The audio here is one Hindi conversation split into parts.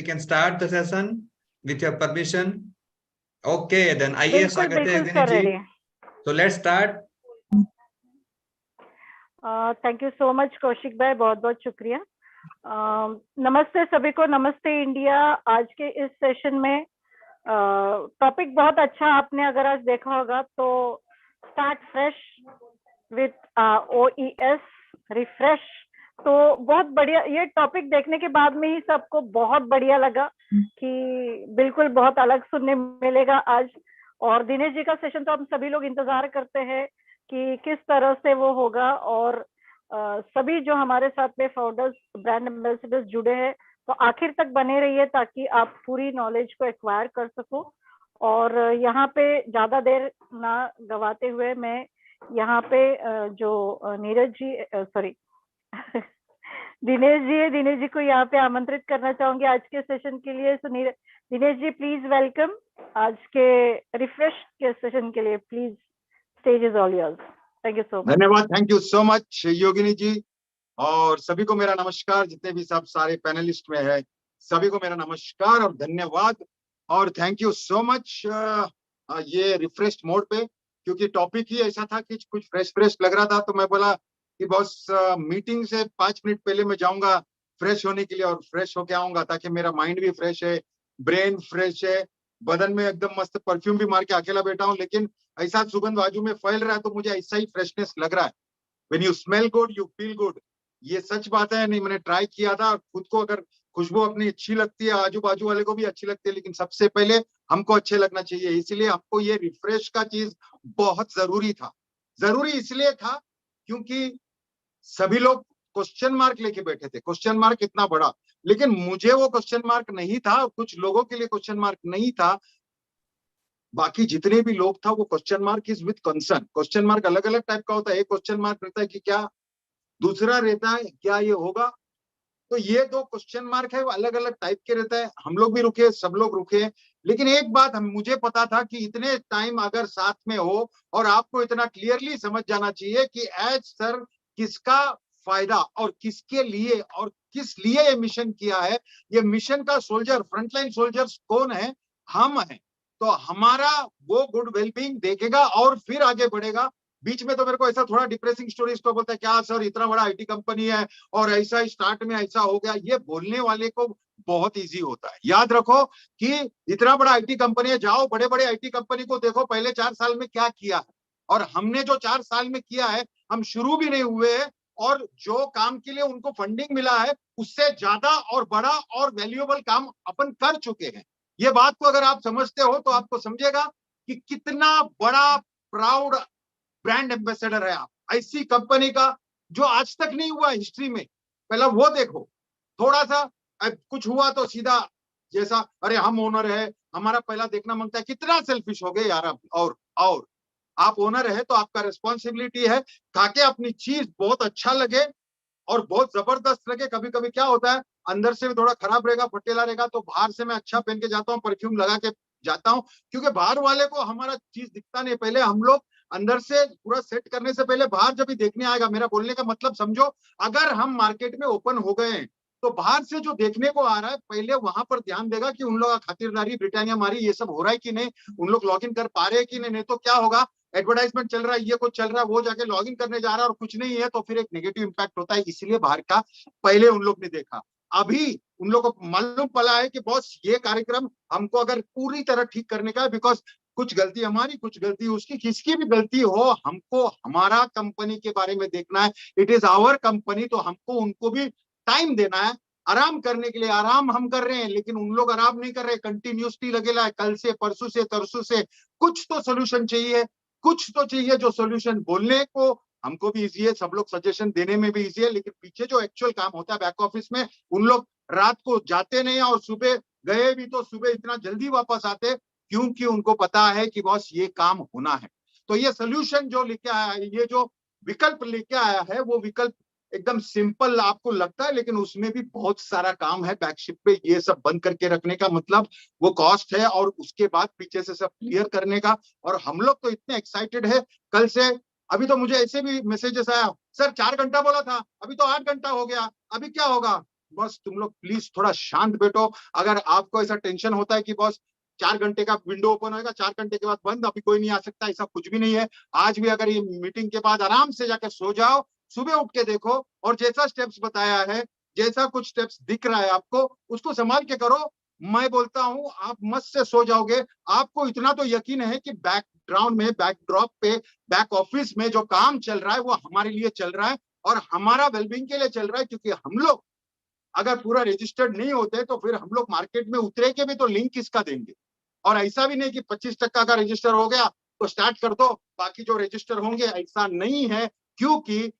we can start the session with your permission. Okay, then आइए बिल्कुल स्वागत है बिल्कुल योगिनी सर, जी। Ready. So let's start. Thank you so much Kaushik भाई, बहुत बहुत शुक्रिया। नमस्ते सभी को, नमस्ते इंडिया। आज के इस सेशन में टॉपिक बहुत अच्छा आपने अगर आज देखा होगा तो start fresh with OES refresh. तो बहुत बढ़िया, ये टॉपिक देखने के बाद में ही सबको बहुत बढ़िया लगा कि बिल्कुल बहुत अलग सुनने मिलेगा आज। और दिनेश जी का सेशन तो हम सभी लोग इंतजार करते हैं कि किस तरह से वो होगा। और सभी जो हमारे साथ में फाउंडर्स, ब्रांड एम्बेसडर्स जुड़े हैं, तो आखिर तक बने रहिए ताकि आप पूरी नॉलेज को एक्वायर कर सको। और यहाँ पे ज्यादा देर ना गवाते हुए मैं यहाँ पे जो नीरज जी, सॉरी दिनेश जी को यहाँ पे आमंत्रित करना चाहूंगी आज के सेशन के लिए। सो दिनेश जी प्लीज वेलकम आज के रिफ्रेश के सेशन के लिए। Please, stage is all yours. Thank you so much. धन्यवाद, थैंक यू सो मच योगिनी जी। और सभी को मेरा नमस्कार, जितने भी सब सारे पैनलिस्ट में है सभी को मेरा नमस्कार और धन्यवाद। और थैंक यू सो मच ये रिफ्रेश मोड पे, क्योंकि टॉपिक ही ऐसा था कि कुछ फ्रेश लग रहा था, तो मैं बोला कि बॉस मीटिंग से 5 मिनट पहले मैं जाऊंगा फ्रेश होने के लिए और फ्रेश होके आऊंगा, ताकि मेरा माइंड भी फ्रेश है, ब्रेन फ्रेश है, बदन में एकदम मस्त परफ्यूम भी मार के अकेला बैठा हूँ, लेकिन ऐसा सुगंध बाजू में फैल रहा है तो मुझे ऐसा ही फ्रेशनेस लग रहा है। When you smell good, you feel good। ये सच बात है, नहीं मैंने ट्राई किया था। खुद को अगर खुशबू अपनी अच्छी लगती है, आजू बाजू वाले को भी अच्छी लगती है, लेकिन सबसे पहले हमको अच्छे लगना चाहिए। इसलिए हमको ये रिफ्रेश का चीज बहुत जरूरी था। जरूरी इसलिए था क्योंकि सभी लोग क्वेश्चन मार्क लेके बैठे थे, क्वेश्चन मार्क इतना बड़ा, लेकिन मुझे वो क्वेश्चन मार्क नहीं था, कुछ लोगों के लिए क्वेश्चन मार्क नहीं था। बाकी जितने भी लोग था वो question mark is with concern. Question mark अलग अलग टाइप का होता है। एक क्वेश्चन मार्क रहता है कि क्या, दूसरा रहता है क्या ये होगा। तो ये दो क्वेश्चन मार्क है, वो अलग अलग टाइप के रहता है। हम लोग भी रुके, सब लोग रुके, लेकिन एक बात मुझे पता था कि इतने टाइम अगर साथ में हो और आपको इतना क्लियरली समझ जाना चाहिए कि एज सर किसका फायदा और किसके लिए और किस लिए ये मिशन किया है। ये मिशन का सोल्जर, फ्रंटलाइन सोल्जर्स कौन है? हम हैं। तो हमारा वो गुड वेलबींग देखेगा और फिर आगे बढ़ेगा। बीच में तो मेरे को ऐसा थोड़ा डिप्रेसिंग स्टोरीज तो बोलता है, क्या सर इतना बड़ा IT कंपनी है और ऐसा स्टार्ट में ऐसा हो गया। ये बोलने वाले को बहुत इजी होता है। याद रखो कि इतना बड़ा IT कंपनी है, जाओ बड़े बड़े IT कंपनी को देखो पहले 4 साल में क्या किया है, और हमने जो 4 साल में किया है, हम शुरू भी नहीं हुए हैं, और जो काम के लिए उनको फंडिंग मिला है उससे ज्यादा और बड़ा और वैल्यूएबल काम अपन कर चुके हैं। ये बात को अगर आप समझते हो तो आपको समझेगा कि कितना बड़ा प्राउड ब्रांड एम्बेसडर है आप, ऐसी कंपनी का जो आज तक नहीं हुआ हिस्ट्री में। पहला वो देखो, थोड़ा सा कुछ हुआ तो सीधा जैसा अरे हम ओनर है, हमारा पहला देखना मांगता है। कितना सेल्फिश हो गए यार आप। और आप ओनर है तो आपका रिस्पॉन्सिबिलिटी है ताकि अपनी चीज बहुत अच्छा लगे और बहुत जबरदस्त लगे। कभी कभी क्या होता है, अंदर से भी थोड़ा खराब रहेगा, फटेला रहेगा, तो बाहर से मैं अच्छा पहन के जाता हूँ, परफ्यूम लगा के जाता हूँ, क्योंकि बाहर वाले को हमारा चीज दिखता नहीं। पहले हम लोग अंदर से पूरा सेट करने से पहले बाहर जब भी देखने आएगा, मेरा बोलने का मतलब समझो, अगर हम मार्केट में ओपन हो गए हैं तो बाहर से जो देखने को आ रहा है पहले वहां पर ध्यान देगा कि उन लोगों का खातिरदारी, ब्रिटानिया मारी, ये सब हो रहा है कि नहीं, उन लोग लॉग इन कर पा रहे हैं कि नहीं। नहीं तो क्या होगा, एडवर्टाइजमेंट चल रहा है, ये कुछ चल रहा है, वो जाके लॉग इन करने जा रहा है और कुछ नहीं है, तो फिर एक नेगेटिव इंपैक्ट होता है। इसलिए बाहर का पहले उन लोग ने देखा। अभी उन लोगों को मालूम पड़ा है कि बॉस ये कार्यक्रम हमको अगर पूरी तरह ठीक करने का है, बिकॉज कुछ गलती हमारी, कुछ गलती उसकी, किसकी भी गलती हो, हमको हमारा कंपनी के बारे में देखना है। इट इज आवर कंपनी, तो हमको उनको भी टाइम देना है आराम करने के लिए। आराम हम कर रहे हैं, लेकिन उन लोग आराम नहीं कर रहे, कंटिन्यूसली लगेला है, कल से, परसों से, तरसों से। कुछ तो सोल्यूशन चाहिए, कुछ तो चाहिए जो सोल्यूशन बोलने को हमको भी इजी है, सब लोग सजेशन देने में भी इजी है, लेकिन पीछे जो एक्चुअल काम होता है बैक ऑफिस में, उन लोग रात को जाते नहीं, और सुबह गए भी तो सुबह इतना जल्दी वापस आते, क्योंकि उनको पता है कि बॉस ये काम होना है। तो ये सोल्यूशन जो लेके आया है, ये जो विकल्प लेके आया है, वो विकल्प एकदम सिंपल आपको लगता है, लेकिन उसमें भी बहुत सारा काम है बैकशिप पे। ये सब बंद करके रखने का मतलब वो कॉस्ट है, और उसके बाद पीछे से सब क्लियर करने का। और हम लोग तो इतने एक्साइटेड है कल से। अभी तो मुझे ऐसे भी मैसेजेस आया, सर 4 घंटा बोला था, अभी तो 8 घंटा हो गया, अभी क्या होगा। बस तुम लोग प्लीज थोड़ा शांत बैठो। अगर आपको ऐसा टेंशन होता है कि बॉस 4 घंटे का विंडो ओपन होगा, 4 घंटे के बाद बंद, अभी कोई नहीं आ सकता, ऐसा कुछ भी नहीं है। आज भी अगर ये मीटिंग के बाद आराम से जाकर सो जाओ, सुबह उठ के देखो, और जैसा स्टेप्स बताया है, जैसा कुछ स्टेप्स दिख रहा है आपको, उसको संभाल के करो। मैं बोलता हूं आप मस्त से सो जाओगे। आपको इतना तो यकीन है कि बैकग्राउंड में, बैकड्रॉप पे, बैक ऑफिस में जो काम चल रहा है वो हमारे लिए चल रहा है और हमारा वेलबींग के लिए चल रहा है। क्योंकि हम लोग अगर पूरा रजिस्टर्ड नहीं होते तो फिर हम लोग मार्केट में उतरे के भी तो लिंक किसका देंगे। और ऐसा भी नहीं कि 25% का रजिस्टर हो गया तो स्टार्ट कर दो, बाकी जो रजिस्टर होंगे, ऐसा नहीं है। क्योंकि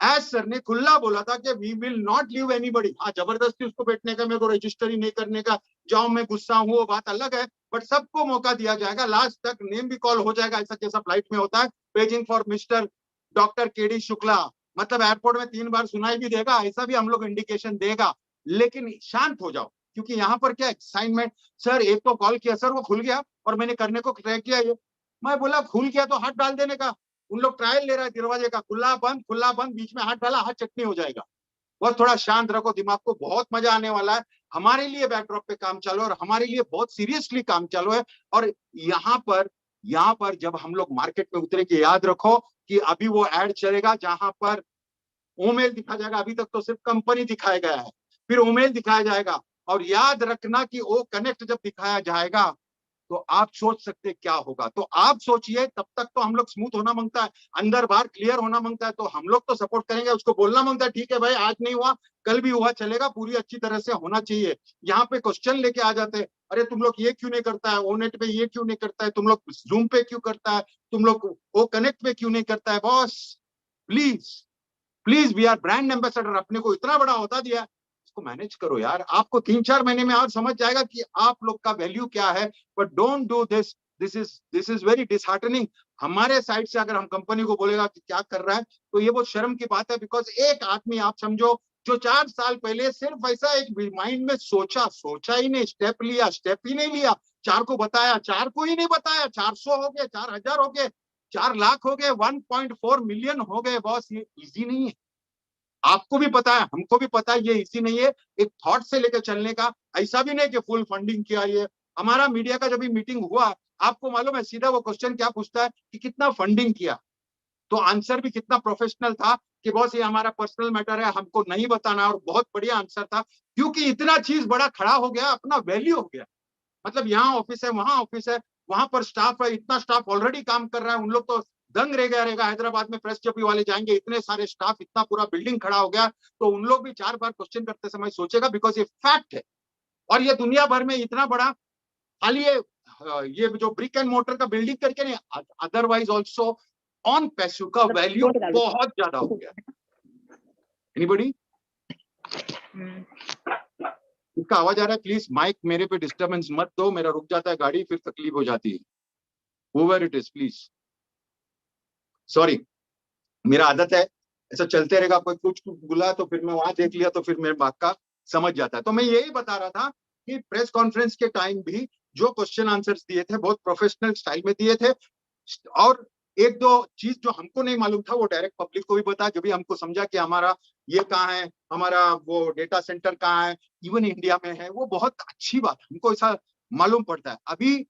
एज सर ने खुला बोला था कि we will not leave anybody. हाँ, जबरदस्ती उसको बैठने का, मेरे को रजिस्टर ही नहीं करने का, जाओ मैं गुस्सा हूँ, वो बात अलग है, बट सबको मौका दिया जाएगा। लास्ट तक नेम भी कॉल हो जाएगा, ऐसा जैसा फ्लाइट में होता है, paging for mister doctor KD Shukla, मतलब एयरपोर्ट में 3 बार सुनाई भी देगा, ऐसा भी हम लोग इंडिकेशन देगा। लेकिन शांत हो जाओ, क्योंकि यहाँ पर क्या असाइनमेंट, सर एक तो कॉल किया सर, वो खुल गया और मैंने करने को ट्राई किया, ये मैं बोला खुल गया तो हाथ डाल देने का। उन लोग ट्रायल ले रहा है दरवाजे का, खुला बंद, बीच में हाथ डाला, हाथ चटनी हो जाएगा। बस थोड़ा शांत रखो दिमाग को, बहुत मजा आने वाला है। हमारे लिए बैकड्रॉप पे काम चालू है और हमारे लिए बहुत सीरियसली काम चालू है। और यहाँ पर जब हम लोग मार्केट में उतरे के, याद रखो कि अभी वो एड चलेगा जहां पर ओमेल दिखाया जाएगा। अभी तक तो सिर्फ कंपनी दिखाया गया है, फिर ओमेल दिखाया जाएगा। और याद रखना कि ओ कनेक्ट जब दिखाया जाएगा तो आप सोच सकते क्या होगा। तो आप सोचिए, तब तक तो हम लोग स्मूथ होना मांगता है, अंदर बाहर क्लियर होना मांगता है, तो हम लोग तो सपोर्ट करेंगे, उसको बोलना मांगता है ठीक है भाई, आज नहीं हुआ कल भी हुआ चलेगा, पूरी अच्छी तरह से होना चाहिए। यहाँ पे क्वेश्चन लेके आ जाते हैं, अरे तुम लोग ये क्यों नहीं करता है, ओ नेट पे ये क्यों नहीं करता है, तुम लोग जूम पे क्यों करता है, तुम लोग ओ कनेक्ट पे क्यों नहीं करता है। Boss please please, we are brand ambassador, अपने को इतना बड़ा होता दिया, इसको मैनेज करो यार। आपको 3-4 महीने में और समझ जाएगा कि आप लोग का वैल्यू क्या है। But don't do this, this is very disheartening. हमारे साइड से अगर हम कंपनी को बोलेगा कि क्या कर रहा है, तो ये बहुत शर्म की बात है। बिकॉज एक आदमी आप समझो जो 4 साल पहले सिर्फ ऐसा एक माइंड में सोचा ही नहीं, स्टेप ही नहीं लिया, 4 को बताया, 4 को ही नहीं बताया, 400 हो गए, 4000 हो गए, 4 लाख हो गए, 1.4 मिलियन हो गए। बॉस ये इजी नहीं है, आपको भी पता है, हमको भी पता है, ये इजी नहीं है एक थॉट से लेकर चलने का। ऐसा भी नहीं कि फुल फंडिंग किया। ये हमारा मीडिया का जब भी मीटिंग हुआ, आपको मालूम है सीधा वो क्वेश्चन क्या पूछता है कि कितना फंडिंग किया, तो आंसर भी कितना प्रोफेशनल था कि बॉस ये हमारा पर्सनल मैटर है, हमको नहीं बताना। और बहुत बढ़िया आंसर था, क्योंकि इतना चीज बड़ा खड़ा हो गया, अपना वैल्यू हो गया। मतलब यहाँ ऑफिस है, वहां ऑफिस है, वहां पर स्टाफ है, इतना स्टाफ ऑलरेडी काम कर रहा है, उन लोग तो दंग रह गया रहेगा। हैदराबाद में प्रेस जब वाले जाएंगे, इतने सारे स्टाफ, इतना पूरा बिल्डिंग खड़ा हो गया, तो उन लोग भी 4 बार क्वेश्चन करते समय सोचेगा, बिकॉज ये फैक्ट है। और ये दुनिया भर में इतना बड़ा, खाली ये जो ब्रिक एंड मोटर का बिल्डिंग करके नहीं, अदरवाइज ऑल्सो ऑन पैसिव का वैल्यू बहुत ज्यादा हो गया। एनीबॉडी? इसका आवाज आ रहा है? प्लीज माइक मेरे पे डिस्टर्बेंस मत दो, मेरा रुक जाता है गाड़ी, फिर तकलीफ हो जाती है। Whoever it is, please sorry, मेरा आदत है ऐसा चलते रहेगा, कोई कुछ बुला तो फिर मैं वहां देख लिया तो फिर मेरे बात का समझ जाता है। तो मैं यही बता रहा था कि प्रेस कॉन्फ्रेंस के टाइम भी जो क्वेश्चन आंसर्स दिए थे बहुत प्रोफेशनल स्टाइल में दिए थे। और एक दो चीज जो हमको नहीं मालूम था वो डायरेक्ट पब्लिक को भी बता, जब भी हमको समझा कि हमारा ये कहाँ है, हमारा वो डेटा सेंटर कहाँ है, इवन इंडिया में है, वो बहुत अच्छी बात, हमको ऐसा मालूम पड़ता है। अभी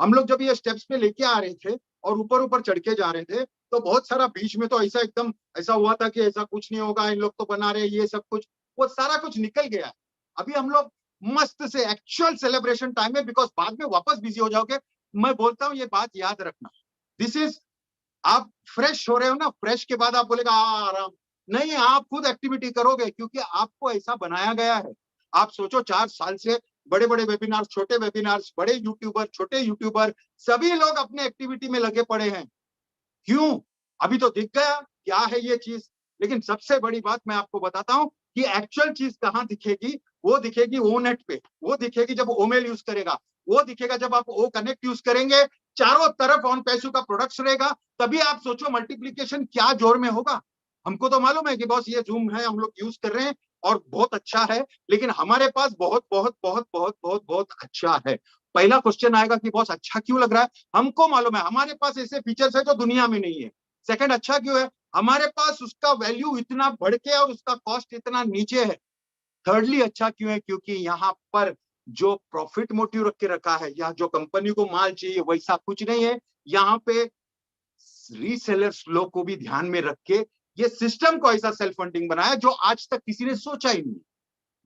हम लोग जब ये स्टेप्स पे लेके आ रहे थे और ऊपर ऊपर चढ़ के जा रहे थे, तो बहुत सारा बीच में तो ऐसा एकदम ऐसा हुआ था कि ऐसा कुछ नहीं होगा, इन लोग तो बना रहे ये सब कुछ, वो सारा कुछ निकल गया। अभी हम लोग मस्त से एक्चुअल सेलिब्रेशन टाइम है, बिकॉज बाद में वापस बिजी हो जाओगे। मैं बोलता हूँ ये बात याद रखना, दिस इज, आप फ्रेश हो रहे हो ना, फ्रेश के बाद आप बोलेगा आराम नहीं, आप खुद एक्टिविटी करोगे, क्योंकि आपको ऐसा बनाया गया है। आप सोचो 4 साल से बड़े बड़े वेबिनार्स, छोटे वेबिनार्स, बड़े यूट्यूबर, छोटे यूट्यूबर, सभी लोग अपने एक्टिविटी में लगे पड़े हैं। क्यों? अभी तो दिख गया क्या है ये चीज। लेकिन सबसे बड़ी बात मैं आपको बताता हूं कि एक्चुअल चीज कहां दिखेगी, वो दिखेगी ओ नेट पे, वो दिखेगी जब ओमेल यूज करेगा, वो दिखेगा जब आप ओ कनेक्ट यूज करेंगे, चारों तरफ ऑन पैसों का प्रोडक्ट्स रहेगा, तभी आप सोचो मल्टीप्लीकेशन क्या जोर में होगा। हमको तो मालूम है कि बॉस ये जूम है, हम लोग यूज कर रहे हैं और बहुत अच्छा है, लेकिन हमारे पास बहुत बहुत बहुत बहुत बहुत बहुत अच्छा है। पहला क्वेश्चन आएगा कि बॉस अच्छा क्यों लग रहा है, हमको मालूम है हमारे पास ऐसे फीचर्स है जो दुनिया में नहीं है। सेकंड, अच्छा क्यों है, हमारे पास उसका वैल्यू इतना बढ़ के और उसका कॉस्ट इतना नीचे है। थर्डली अच्छा क्यों है, क्योंकि यहाँ पर जो प्रॉफिट मोटिव रख के रखा है, या जो कंपनी को माल चाहिए वैसा कुछ नहीं है। यहाँ पे रीसेलर्स लोग को भी ध्यान में रख के ये सिस्टम को ऐसा सेल्फ फंडिंग बनाया जो आज तक किसी ने सोचा ही नहीं।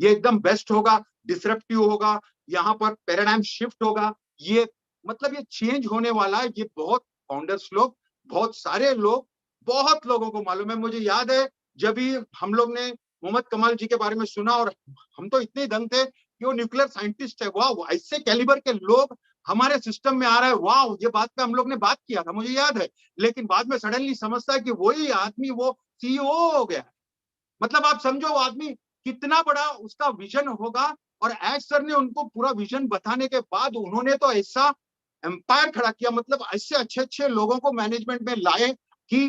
ये एकदम बेस्ट होगा, डिसरप्टिव होगा, यहाँ पर पैराडाइम शिफ्ट होगा। ये मतलब ये चेंज होने वाला है। ये बहुत फाउंडर्स लोग, बहुत सारे लोग, बहुत लोगों को मालूम है। मुझे याद है जब भी हम लोग ने मोहम्मद कमाल जी के बारे में सुना, और हम तो इतने दंग थे कि वो न्यूक्लियर साइंटिस्ट है, वाह ऐसे कैलिबर के लोग हमारे सिस्टम में आ रहा है, वाह, ये बात पे हम लोग ने बात किया था, मुझे याद है। लेकिन बाद में सडनली समझता है कि वही आदमी वो सीईओ हो गया। मतलब आप समझो वो आदमी कितना बड़ा उसका विजन होगा। और एज सर ने उनको पूरा विजन बताने के बाद उन्होंने तो ऐसा एम्पायर खड़ा किया, मतलब ऐसे अच्छे अच्छे लोगों को मैनेजमेंट में लाए कि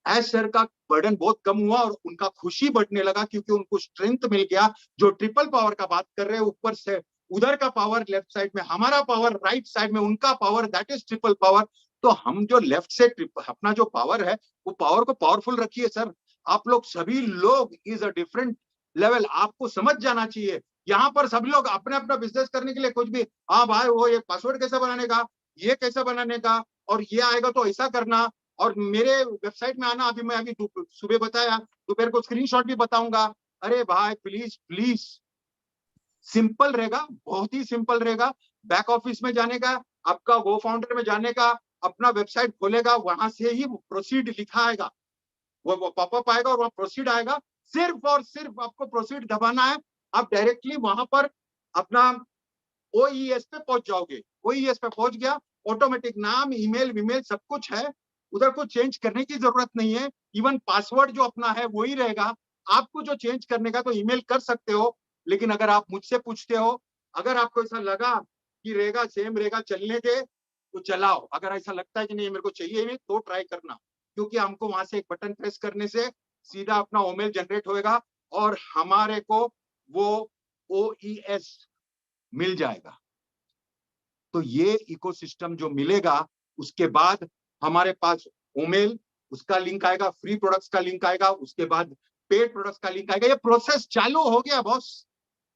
एज सर का बर्डन बहुत कम हुआ और उनका खुशी बढ़ने लगा, क्योंकि उनको स्ट्रेंथ मिल गया। जो ट्रिपल पावर का बात कर रहे हैं, ऊपर से उधर का पावर लेफ्ट साइड में, हमारा पावर राइट साइड में, उनका power, that is triple power. तो हम जो लेफ्ट से अपना जो पावर है, वो पावर को पावरफुल रखिए सर। आप लोग सभी लोग इज अ डिफरेंट लेवल, आपको समझ जाना चाहिए। यहाँ पर सभी लोग अपने अपना बिजनेस करने के लिए कुछ भी, हाँ भाई वो ये पासवर्ड कैसे बनाने का, ये कैसे बनाने का, और ये आएगा तो ऐसा करना, और मेरे वेबसाइट में आना। अभी मैं अभी सुबह बताया, दोपहर को स्क्रीनशॉट भी बताऊंगा। अरे भाई प्लीज प्लीज, सिंपल रहेगा, बहुत ही सिंपल रहेगा। बैक ऑफिस में जाने का, आपका गो फाउंडर में जाने का, अपना वेबसाइट खोलेगा, वहां से ही प्रोसीड लिखा आएगा, वो पॉपअप आएगा और वहां प्रोसीड आएगा। सिर्फ और सिर्फ आपको प्रोसीड दबाना है, आप डायरेक्टली वहां पर अपना ओईएस पे पहुंच जाओगे। ओईएस पे पहुंच गया, ऑटोमेटिक नाम, ईमेल वीमेल सब कुछ है, उधर को चेंज करने की जरूरत नहीं है। इवन पासवर्ड जो अपना है वही रहेगा। आपको जो चेंज करने का तो ईमेल कर सकते हो, लेकिन अगर आप मुझसे पूछते हो, अगर आपको ऐसा लगा कि रहेगा सेम रहेगा चलने के, तो चलाओ। अगर ऐसा लगता है कि नहीं मेरे को चाहिए नहीं, तो ट्राई करना, क्योंकि हमको वहां से एक बटन प्रेस करने से सीधा अपना ओमेल जनरेट होएगा और हमारे को वो ओईएस मिल जाएगा। तो ये इकोसिस्टम जो मिलेगा, उसके बाद हमारे पास ओमेल, उसका लिंक आएगा, फ्री प्रोडक्ट्स का लिंक आएगा, उसके बाद पेड प्रोडक्ट्स का लिंक आएगा। ये प्रोसेस चालू हो गया बॉस।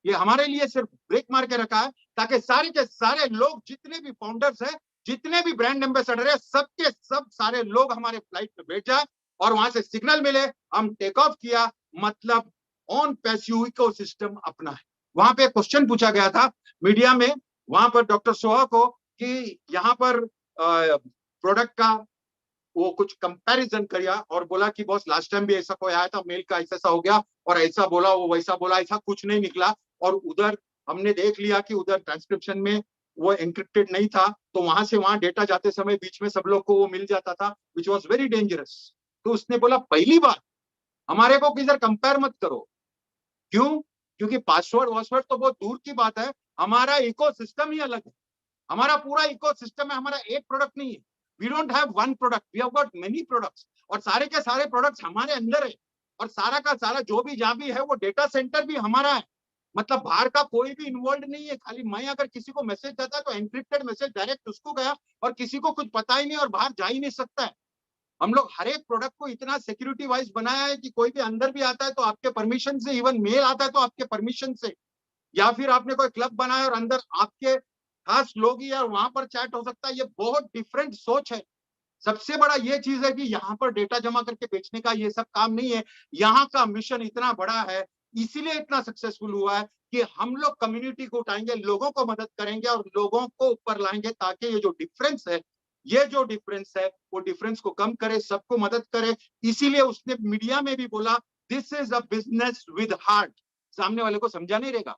ये हमारे लिए सिर्फ ब्रेक मार के रखा है, ताकि सारे के सारे लोग, जितने भी फाउंडर्स हैं, जितने भी ब्रांड एम्बेसडर है, सबके सब सारे लोग हमारे फ्लाइट में बैठ जाए और वहां से सिग्नल मिले, हम टेक ऑफ किया, मतलब ऑन पैसिव इकोसिस्टम अपना है। वहां पे क्वेश्चन पूछा गया था मीडिया में, वहां पर डॉक्टर सोहा को, कि यहाँ पर प्रोडक्ट का वो कुछ कंपैरिजन किया और बोला कि बॉस लास्ट टाइम भी ऐसा कोई आया था, मेल का ऐसा हो गया और ऐसा बोला, वो वैसा बोला, ऐसा कुछ नहीं निकला। और उधर हमने देख लिया कि उधर ट्रांसक्रिप्शन में वो एनक्रिप्टेड नहीं था, तो वहां से वहां डेटा जाते समय बीच में सब लोग को वो मिल जाता था, विच वॉज वेरी डेंजरस। तो उसने बोला पहली बार हमारे को किधर कंपेयर मत करो। क्यों? क्योंकि पासवर्ड वासवर्ड तो बहुत दूर की बात है, हमारा इकोसिस्टम ही अलग है। हमारा पूरा इकोसिस्टम है, हमारा एक प्रोडक्ट नहीं है। We don't have one product, we have got many products, और सारे के सारे प्रोडक्ट्स हमारे अंदर है। और सारा का सारा जो भी जहां भी है, वो डेटा सेंटर भी हमारा है। मतलब बाहर का कोई भी इन्वॉल्व नहीं है। खाली मैं अगर किसी को मैसेज जाता है तो एनक्रिप्टेड मैसेज डायरेक्ट उसको गया और किसी को कुछ पता ही नहीं और बाहर जा ही नहीं सकता है। हम लोग हर एक प्रोडक्ट को इतना सिक्योरिटी वाइज बनाया है कि कोई भी अंदर भी आता है तो आपके परमिशन से, इवन मेल आता है तो आपके परमिशन से, या फिर आपने कोई क्लब बनाया और अंदर आपके खास लोग ही यार वहां पर चैट हो सकता है। ये बहुत डिफरेंट सोच है। सबसे बड़ा ये चीज है कि यहाँ पर डेटा जमा करके बेचने का ये सब काम नहीं है। यहाँ का मिशन इतना बड़ा है, इसीलिए इतना सक्सेसफुल हुआ है कि हम लोग कम्युनिटी को उठाएंगे, लोगों को मदद करेंगे और लोगों को ऊपर लाएंगे, ताकि ये जो डिफरेंस है, ये जो डिफरेंस है, वो डिफरेंस को कम करे, सबको मदद करे। इसीलिए उसने मीडिया में भी बोला, this is a business with heart. सामने वाले को समझा नहीं रहेगा।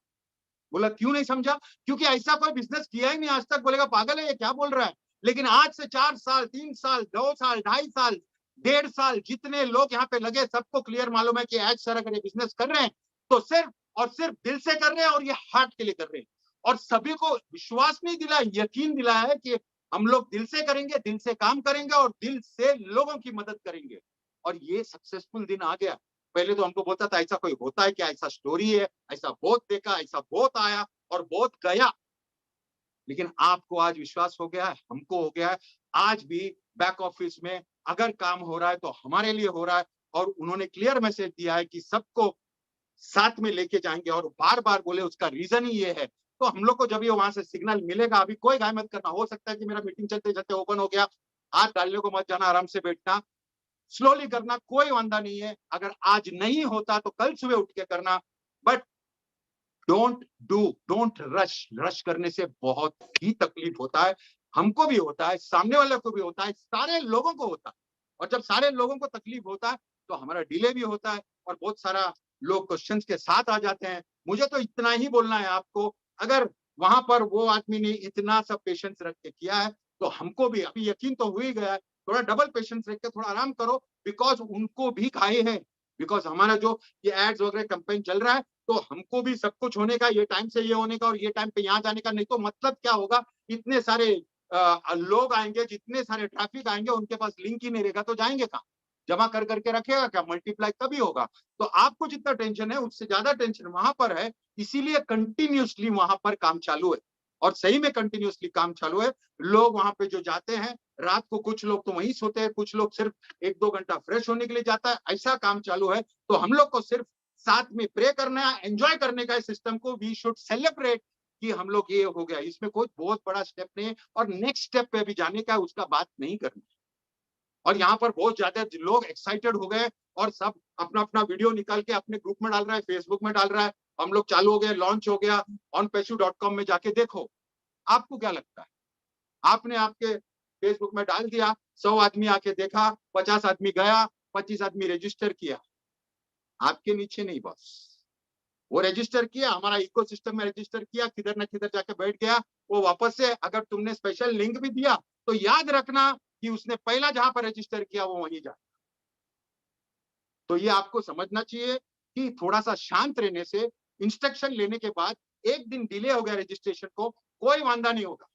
बोला क्यों नहीं समझा? क्योंकि ऐसा कोई बिजनेस किया ही नहीं आज तक। बोलेगा पागल है ये, क्या बोल रहा है। लेकिन आज से 4 साल, 3 साल, 2 साल, 2.5 साल, 1.5 साल, जितने लोग यहाँ पे लगे, सबको क्लियर मालूम है कि आज सर अगर ये बिजनेस कर रहे हैं तो सिर्फ और सिर्फ दिल से कर रहे हैं और ये हार्ट के लिए कर रहे हैं। और सभी को विश्वास नहीं दिला, यकीन दिलाया है कि हम लोग दिल से करेंगे, दिल से काम करेंगे और दिल से लोगों की मदद करेंगे। और ये सक्सेसफुल दिन आ गया। पहले तो हमको बोलता था ऐसा कोई होता है क्या, ऐसा स्टोरी है, ऐसा बहुत देखा, ऐसा बहुत आया और बहुत गया। लेकिन आपको आज विश्वास हो गया है, हमको हो गया है। आज भी बैक ऑफिस में अगर काम हो रहा है तो हमारे लिए हो रहा है। और उन्होंने क्लियर मैसेज दिया है कि सबको साथ में लेके जाएंगे और बार बार बोले, उसका रीजन ही ये है। तो हम लोग को जब ये वहां से सिग्नल मिलेगा, अभी कोई गाय मत करना, हो सकता है कि मेरा मीटिंग चलते चलते ओपन हो गया, हाथ डालने को मत जाना, आराम से बैठना, स्लोली करना, कोई वांदा नहीं है। अगर आज नहीं होता तो कल सुबह उठ के करना, बट डोंट रश करने से बहुत ही तकलीफ होता है, हमको भी होता है, सामने वाले को भी होता है, सारे लोगों को होता है। और जब सारे लोगों को तकलीफ होता है तो हमारा डिले भी होता है और बहुत सारा लोग क्वेश्चंस के साथ आ जाते हैं। मुझे तो इतना ही बोलना है आपको, अगर वहां पर वो आदमी ने इतना सब पेशेंस रख के किया है तो हमको भी अभी यकीन तो हो ही गया है, थोड़ा डबल पेशेंस रख के थोड़ा आराम करो, बिकॉज उनको भी खाए हैं। बिकॉज हमारा जो ये एड्स वगैरह कैंपेन चल रहा है, तो हमको भी सब कुछ होने का, ये टाइम से ये होने का और ये टाइम पे यहाँ जाने का, नहीं तो मतलब क्या होगा, इतने सारे लोग आएंगे, जितने सारे ट्रैफिक आएंगे, उनके पास लिंक ही नहीं रहेगा तो जाएंगे कहाँ, जमा कर करके रखेगा क्या, मल्टीप्लाई तभी होगा। तो आपको जितना टेंशन है उससे ज्यादा टेंशन वहां पर है, इसीलिए कंटिन्यूसली वहां पर काम चालू है। और सही में कंटिन्यूसली काम चालू है। लोग वहां पे जो जाते हैं रात को, कुछ लोग तो वहीं सोते हैं, कुछ लोग सिर्फ 1-2 घंटा फ्रेश होने के लिए जाता है, ऐसा काम चालू है। तो हम लोग को सिर्फ साथ में प्रे करना है, एंजॉय करने का, इस सिस्टम को वी शुड सेलिब्रेट कि हम लोग ये हो गया। इसमें कोई बहुत बड़ा स्टेप नहीं है और नेक्स्ट स्टेप पे भी जाने का, उसका बात नहीं करनी। और यहाँ पर बहुत ज्यादा लोग एक्साइटेड हो गए और सब अपना अपना वीडियो निकाल के अपने ग्रुप में डाल रहा है, फेसबुक में डाल रहा है, हम लोग चालू हो गए, लॉन्च हो गया। onpeshu.com में जाके देखो, आपको क्या लगता है, आपने आपके फेसबुक में डाल दिया, 100 आदमी आके देखा, 50 आदमी गया, 25 आदमी रजिस्टर किया, आपके नीचे नहीं बॉस, वो रजिस्टर किया, हमारा इकोसिस्टम में रजिस्टर किया, किधर ना किधर जाके बैठ गया, वो वापस से अगर तुमने स्पेशल लिंक भी दिया तो याद रखना कि उसने पहला जहां पर रजिस्टर किया वो वहीं जा। तो ये आपको समझना चाहिए कि थोड़ा सा शांत रहने से, इंस्ट्रक्शन लेने के बाद एक दिन डिले हो गया रजिस्ट्रेशन को, कोई वांदा नहीं होगा,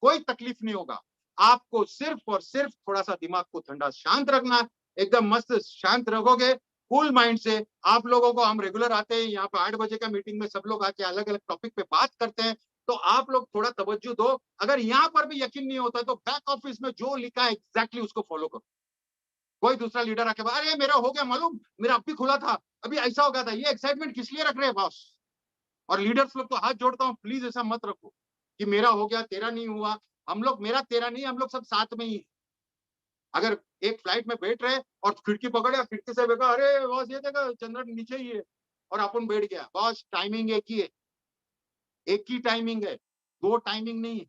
कोई तकलीफ नहीं होगा। आपको सिर्फ और सिर्फ थोड़ा सा दिमाग को ठंडा शांत रखना है, एकदम मस्त शांत रखोगे, कूल माइंड से। आप लोगों को हम रेगुलर आते हैं यहाँ पे 8 बजे का मीटिंग में, सब लोग आके अलग अलग टॉपिक पे बात करते हैं, तो आप लोग थोड़ा तवज्जो दो। अगर यहाँ पर भी यकीन नहीं होता तो बैक ऑफिस में जो लिखा है एग्जैक्टली उसको फॉलो करो। कोई दूसरा लीडर आके अरे मेरा हो गया मालूम, मेरा अब भी खुला था, अभी ऐसा हो गया था, ये एक्साइटमेंट किस लिए रख रहे हैं बॉस। और लीडर्स लोग तो हाथ जोड़ता हूँ, प्लीज ऐसा मत रखो कि मेरा हो गया तेरा नहीं हुआ। हम लोग, मेरा तेरा नहीं, हम लोग सब साथ में ही। अगर एक फ्लाइट में बैठ रहे और खिड़की पकड़े, खिड़की से देखा अरे बॉस ये देखा चंद्रन नीचे ही है, और अपन बैठ गया, बॉस टाइमिंग एक ही है, एक ही टाइमिंग है, दो टाइमिंग नहीं है,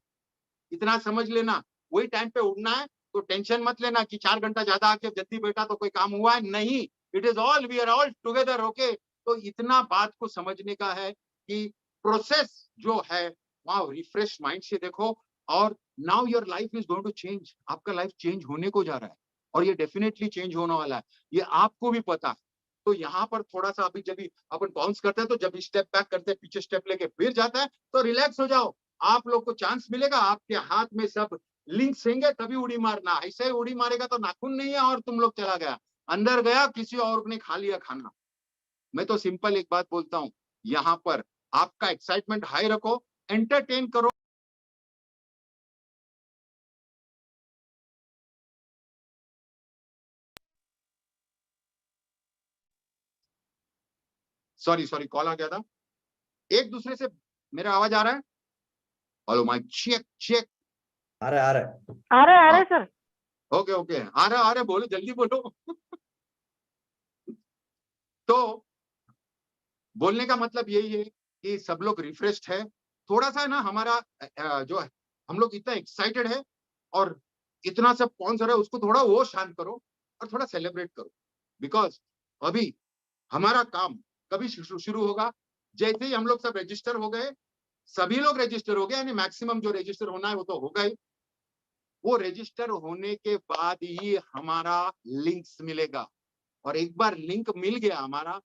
इतना समझ लेना। वही टाइम पे उड़ना है, तो टेंशन मत लेना कि 4 घंटा ज्यादा आके जल्दी बैठा तो कोई काम हुआ है, नहीं, it is all, we are all together, okay. तो इतना बात को समझने का है कि प्रोसेस जो है वहां रिफ्रेश माइंड से देखो, और now your life is going to change, आपका लाइफ चेंज होने को जा रहा है और ये डेफिनेटली चेंज होने वाला है, ये आपको भी पता है। तो यहाँ पर थोड़ा सा अभी जब अपन बाउंस करते हैं, तो जब स्टेप बैक करते हैं, पीछे स्टेप लेके फिर जाता है, तो रिलैक्स हो जाओ, आप लोग को चांस मिलेगा, आपके हाथ में सब लिंक्स होंगे, तभी उड़ी मारना। ऐसे ही उड़ी मारेगा तो नाखून नहीं है और तुम लोग चला गया, अंदर गया, किसी और ने खा लिया खाना। मैं तो सिंपल एक बात बोलता हूँ, यहाँ पर आपका एक्साइटमेंट हाई रखो, एंटरटेन करो। सॉरी कॉल आ गया था। एक दूसरे से मेरा आवाज आ रहा है? Hello mike check check. आ रहा है आ रहा है सर। ओके आ रहा बोलो, जल्दी बोलो। तो बोलने का मतलब यही है कि सब लोग रिफ्रेश्ड है, थोड़ा सा ना हमारा जो है, हम लोग इतना एक्साइटेड है और इतना सब पहुंच रहा है, उसको थोड़ा वो शांत करो और थोड़ा सेलिब्रेट करो। बिकॉज अभी हमारा काम कभी शुरू होगा, जैसे ही हम लोग सब रजिस्टर हो गए, सभी लोग रजिस्टर हो गए, यानी मैक्सिमम जो रजिस्टर होना है वो तो होगा ही, वो रजिस्टर होने के बाद ही हमारा लिंक्स मिलेगा। और एक बार लिंक मिल गया हमारा,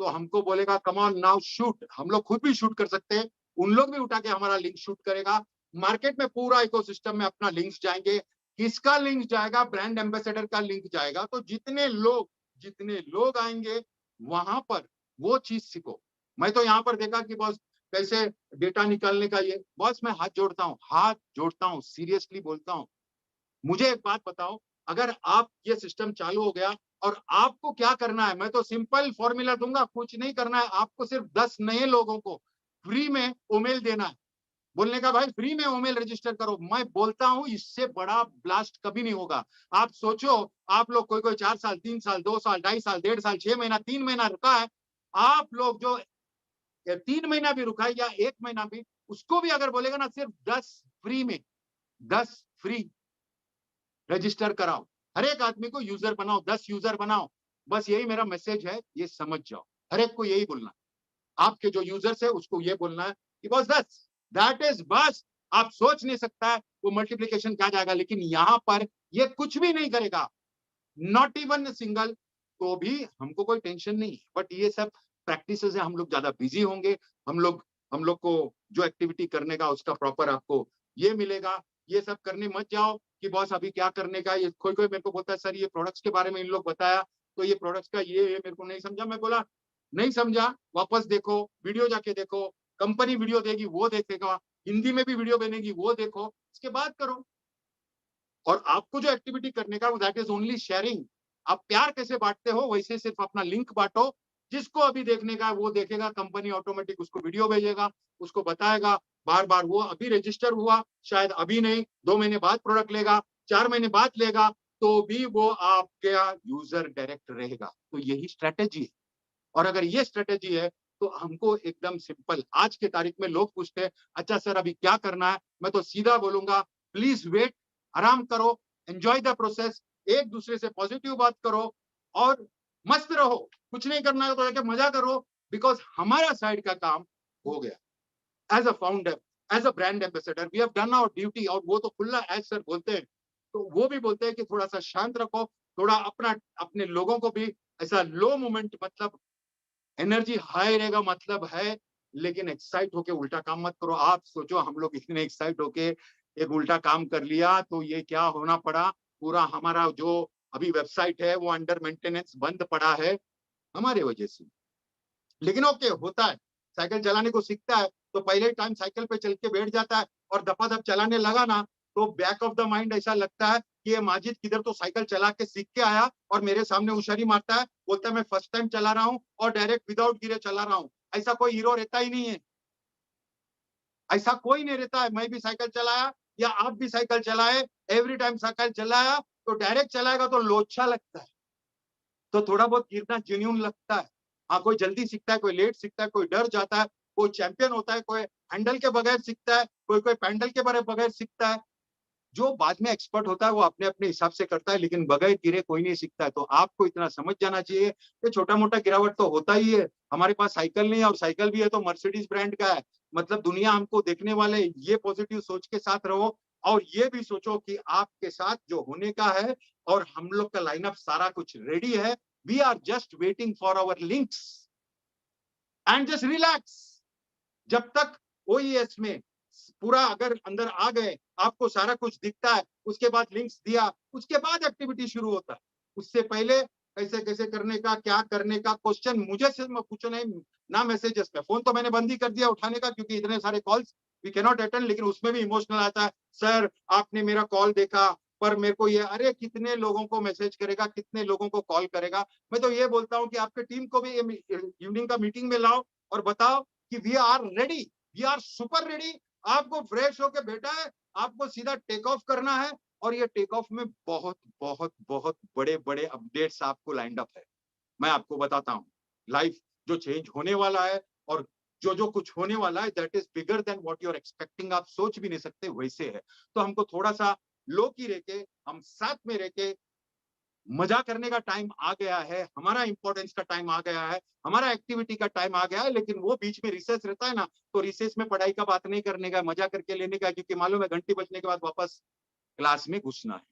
तो हमको बोलेगा कम ऑन नाउ शूट, हम लोग खुद भी शूट कर सकते हैं, उन लोग भी उठा के हमारा लिंक शूट करेगा। मार्केट में पूरा इकोसिस्टम में अपना लिंक्स जाएंगे। किसका लिंक जाएगा? ब्रांड एम्बेसडर का लिंक जाएगा। तो जितने लोग आएंगे वहां पर वो चीज सीखो। मैं तो यहाँ पर देखा कि बॉस कैसे डेटा निकालने का, ये बॉस मैं हाथ जोड़ता हूँ, सीरियसली बोलता हूँ। मुझे एक बात बताओ, अगर आप ये सिस्टम चालू हो गया और आपको क्या करना है, मैं तो सिंपल फॉर्मूला दूंगा, कुछ नहीं करना है आपको, सिर्फ 10 नए लोगों को फ्री में ईमेल देना है, बोलने का भाई फ्री में ईमेल रजिस्टर करो। मैं बोलता हूं इससे बड़ा ब्लास्ट कभी नहीं होगा। आप सोचो, आप लोग कोई कोई 4 साल, 3 साल, 2 साल, 2.5 साल, 1.5 साल, 6 महीना, 3 महीना रुका है, आप लोग जो 3 महीना भी रुका है या 1 महीना भी, उसको भी अगर बोलेगा ना सिर्फ 10 फ्री में, 10 फ्री रजिस्टर कराओ, हर एक आदमी को यूजर बनाओ, 10 यूजर बनाओ। बस यही मेरा मैसेज है, ये समझ जाओ, हर एक को यही बोलना, आपके जो यूजर्स है उसको ये बोलना है कि बस 10, दैट इज बस। आप सोच नहीं सकता है वो मल्टीप्लिकेशन क्या जाएगा, लेकिन यहां पर ये कुछ भी नहीं करेगा, नॉट इवन सिंगल, तो भी हमको कोई टेंशन नहीं है। बट ये सब प्रैक्टिस है, हम लोग ज्यादा बिजी होंगे, हम लोग को जो एक्टिविटी करने का उसका प्रॉपर आपको ये मिलेगा। ये सब करने मत जाओ कि बॉस अभी क्या करने का। ये कोई कोई मेरे को बोलता है सर ये प्रोडक्ट्स के बारे में इन लोग बताया, तो ये प्रोडक्ट्स का ये मेरे को नहीं समझा। मैं बोला नहीं समझा, वापस देखो, वीडियो जाके देखो, कंपनी वीडियो देगी वो देखेगा, हिंदी में भी वीडियो बनेगी वो देखो, इसके बाद करो। और आपको जो एक्टिविटी करने का दैट इज ओनली शेयरिंग। आप प्यार कैसे बांटते हो वैसे सिर्फ अपना लिंक बांटो, जिसको अभी देखने का है वो देखेगा, कंपनी ऑटोमेटिक उसको वीडियो भेजेगा, उसको बताएगा बार बार। वो अभी रजिस्टर हुआ, शायद अभी नहीं, 2 महीने बाद प्रोडक्ट लेगा, 4 महीने बाद लेगा, तो भी वो आपका यूजर डायरेक्ट रहेगा। तो यही स्ट्रेटेजी है। और अगर ये स्ट्रेटेजी है तो हमको एकदम सिंपल, आज के तारीख में लोग पूछते हैं अच्छा सर अभी क्या करना है, मैं तो सीधा बोलूंगा प्लीज वेट, आराम करो, एंजॉय द प्रोसेस, एक दूसरे से पॉजिटिव बात करो और मस्त रहो। कुछ नहीं करना है तो जाके मजा करो, बिकॉज हमारा साइड का काम हो गया। As a founder, as a brand ambassador we have done our duty. और वो तो खुला एज सर बोलते हैं, तो वो भी बोलते हैं कि थोड़ा सा शांत रखो, थोड़ा अपने लोगों को भी ऐसा लो मोमेंट, मतलब एनर्जी हाई रहेगा मतलब है, लेकिन एक्साइट होके उल्टा काम मत करो। आप सोचो हम लोग इतने एक्साइट होके एक उल्टा काम कर लिया तो ये क्या होना पड़ा, पूरा हमारा जो अभी वेबसाइट है वो अंडर मेंटेनेंस बंद पड़ा है हमारे वजह से। लेकिन ओके, होता है, साइकिल चलाने को सीखता है तो पहले टाइम साइकिल पे चल के बैठ जाता है और दफा चलाने लगा ना तो बैक ऑफ द माइंड ऐसा लगता है कि ये माजिद किधर तो साइकिल चला के सीख के आया और मेरे सामने उशारी मारता है, बोलता है मैं फर्स्ट टाइम चला रहा हूँ और डायरेक्ट विदाउट गिरे चला रहा हूँ। ऐसा कोई हीरो रहता ही नहीं है, ऐसा कोई नहीं रहता है। मैं भी साइकिल चलाया या आप भी साइकिल चलाए, एवरी टाइम साइकिल चलाया तो डायरेक्ट चलाएगा तो लोचा लगता है, तो थोड़ा बहुत गिरना जेन्युइन लगता है। हाँ, कोई जल्दी सीखता है, कोई लेट सीखता है, कोई डर जाता है, कोई चैंपियन होता है, कोई हैंडल के बगैर सीखता है, कोई पैंडल के बगैर सीखता है। जो बाद में एक्सपर्ट होता है वो अपने अपने हिसाब से करता है, लेकिन बगैर गिरे कोई नहीं सीखता है। तो आपको इतना समझ जाना चाहिए कि छोटा मोटा गिरावट तो होता ही है। हमारे पास साइकिल नहीं है और साइकिल भी है तो मर्सिडीज ब्रांड का है, मतलब दुनिया हमको देखने वाले, ये पॉजिटिव सोच के साथ रहो। और ये भी सोचो कि आपके साथ जो होने का है और हम लोग का लाइनअप सारा कुछ रेडी है, we are just waiting for our links and just relax. जब तक ओईएस में पूरा अगर अंदर आ गए, आपको सारा कुछ दिखता है, उसके बाद लिंक्स दिया, उसके बाद एक्टिविटी शुरू होता है। उससे पहले कैसे कैसे करने का, क्या करने का, क्वेश्चन मुझे सिर्फ पूछो नहीं ना, मैसेजेस में। फोन तो मैंने बंद ही कर दिया उठाने का क्योंकि इतने सारे calls we cannot attend, लेकिन उसमें भी इमोशनल आता है, सर आपने मेरा कॉल देखा पर मेरे को ये, अरे कितने लोगों को मैसेज करेगा, कितने लोगों को कॉल करेगा। मैं तो ये बोलता हूँ कि आपके टीम को भी इवनिंग का मीटिंग में लाओ और बताओ कि we are ready, we are super ready. आपको फ्रेश होके बैठा है, आपको सीधा टेक ऑफ करना है और ये टेक ऑफ में बहुत बहुत बहुत बड़े बड़े अपडेट्स आपको लाइंड अप है। मैं आपको बताता हूँ, लाइफ जो चेंज होने वाला है और जो जो कुछ होने वाला है that is bigger than what you are expecting. आप सोच भी नहीं सकते वैसे है। तो हमको थोड़ा सा लो की रह के, हम साथ में रह के मजा करने का टाइम आ गया है, हमारा इंपॉर्टेंस का टाइम आ गया है, हमारा एक्टिविटी का टाइम आ गया है। लेकिन वो बीच में रिसेस रहता है ना, तो रिसेस में पढ़ाई का बात नहीं करने का, मजा करके लेने का, क्योंकि मालूम है घंटी बजने के बाद वापस क्लास में घुसना है।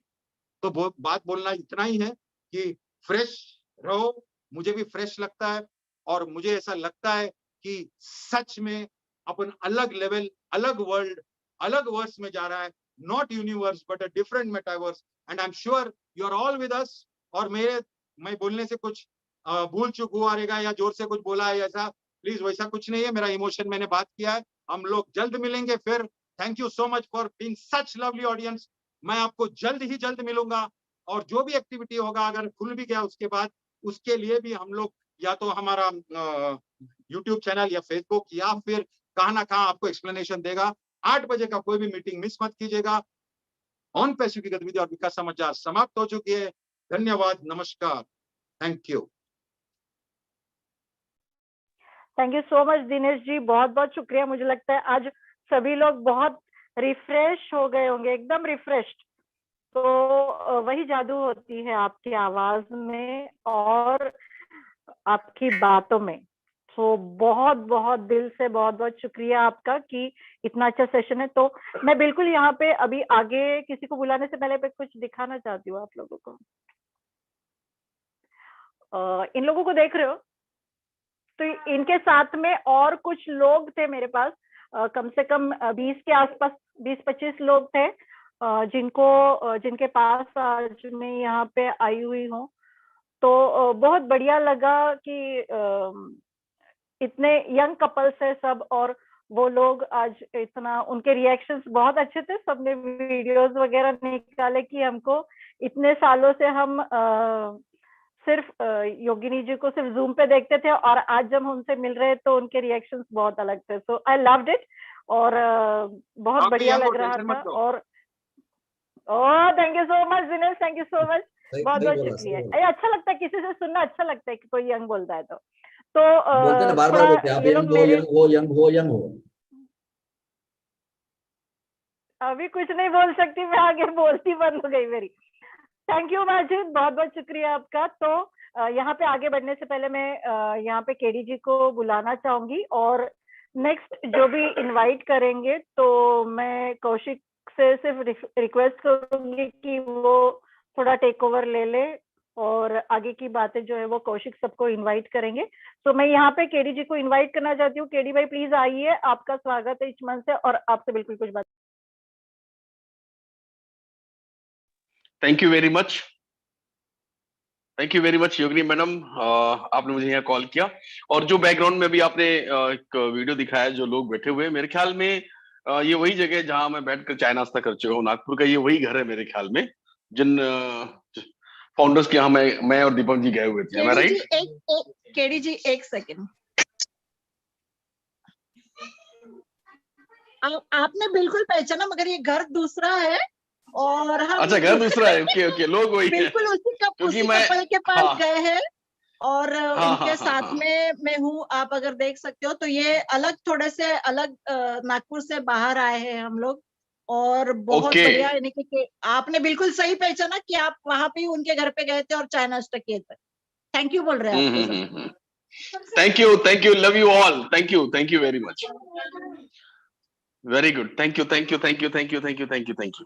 तो बात बोलना इतना ही है कि फ्रेश रहो। मुझे भी फ्रेश लगता है और मुझे ऐसा लगता है कि सच में अपन अलग लेवल, अलग वर्ल्ड, अलग वर्स में जा रहा है, not universe but a different metaverse. And I am sure you are all with us. और मैं बोलने से कुछ भूल चूक हुआ रहेगा या जोर से कुछ बोला है ऐसा, प्लीज वैसा कुछ नहीं है, मेरा इमोशन मैंने बात किया है। हम लोग जल्द मिलेंगे फिर। Thank you so much for being such lovely audience. मैं आपको जल्द ही जल्द मिलूंगा। और जो भी एक्टिविटी होगा अगर खुल भी गया उसके बाद, उसके लिए भी हम लोग या तो हमारा यूट्यूब चैनल या फेसबुक या फिर कहाँ ना कहाँ आपको एक्सप्लेनेशन देगा। 8 बजे का कोई भी मीटिंग मिस मत कीजिएगा। ऑन पैसिव की गतिविधि और विकास समाचार समाप्त हो चुकी है। धन्यवाद, नमस्कार, thank you. Thank you so much Dinesh ji, बहुत बहुत शुक्रिया। मुझे लगता है आज सभी लोग बहुत रिफ्रेश हो गए होंगे, एकदम रिफ्रेश्ड। तो वही जादू होती है आपकी आवाज में और आपकी बातों में। तो बहुत बहुत दिल से बहुत बहुत शुक्रिया आपका कि इतना अच्छा सेशन है। तो मैं बिल्कुल यहाँ पे अभी आगे किसी को बुलाने से पहले पे कुछ दिखाना चाहती हूँ आप लोगों को। इन लोगों को देख रहे हो? तो इनके साथ में और कुछ लोग थे मेरे पास, कम से कम 20 के आसपास, 20-25 लोग थे जिनके पास आज मैं यहाँ पे आई हुई हूँ। तो बहुत बढ़िया लगा कि इतने यंग कपल्स है सब, और वो लोग आज इतना, उनके रिएक्शंस बहुत अच्छे थे। सबने वीडियोस वगैरह निकाले कि हमको इतने सालों से हम सिर्फ योगिनी जी को सिर्फ जूम पे देखते थे, और आज जब उनसे मिल रहे तो उनके रिएक्शंस बहुत अलग थे। सो आई लव्ड इट, और बहुत बढ़िया लग रहा था। और thank you so much Dinesh, thank you so much, बहुत बहुत शुक्रिया। ये अच्छा लगता है, किसी से सुनना अच्छा लगता है कि कोई यंग बोलता है। तो बोलते ना, बार बार बोलते हैं आप, यंग हो यंग हो यंग हो यंग हो। अभी कुछ नहीं बोल सकती मैं, आगे बोलती बंद हो गई मेरी। थैंक यू माजिद, बहुत बहुत शुक्रिया आपका। तो यहाँ पे आगे बढ़ने से पहले मैं यहाँ पे केडी जी को बुलाना चाहूंगी, और नेक्स्ट जो भी इनवाइट करेंगे तो मैं कौशिक से सिर्फ रिक्वेस्ट करूंगी कि वो थोड़ा टेक ओवर ले ले, और आगे की बातें जो है वो कौशिक सबको इनवाइट करेंगे। तो मैं यहाँ पे केडी जी को इनवाइट करना चाहती हूँ। केडी भाई प्लीज आइए, आपका स्वागत है इस मंच से, और आपसे बिल्कुल कुछ बात। Thank you very much, thank you very much Yogini madam, आपने मुझे यहाँ कॉल किया। और जो बैकग्राउंड में भी आपने एक वीडियो दिखाया, जो लोग बैठे हुए हैं, मेरे ख्याल में ये वही जगह है जहां मैं बैठकर चाय नाश्ता कर चुका हूँ। नागपुर का ये वही घर है मेरे ख्याल में, जिन फाउंडर्स के यहाँ मैं और दीपक जी गए हुए थे। Am I right? केडी जी एक सेकंड, आपने बिल्कुल पहचाना, मगर ये घर दूसरा है और हम अच्छा, घर दूसरा है। ओके ओके, लोग वही है। बिल्कुल उसी कपल के पास गए हैं, और उनके साथ में मैं हूँ। आप अगर देख सकते हो तो ये अलग, थोड़े से अलग, नागपुर से बाहर आए हैं हम लोग, और बहुत बढ़िया। यानी कि आपने बिल्कुल सही पहचाना कि आप वहां पे उनके घर पे गए थे और चाय नाश्ता किए थे। थैंक यू बोल रहे हैं आपको। Thank you, love you all, thank you very much, very good, thank you thank you thank you thank you thank you thank you thank you.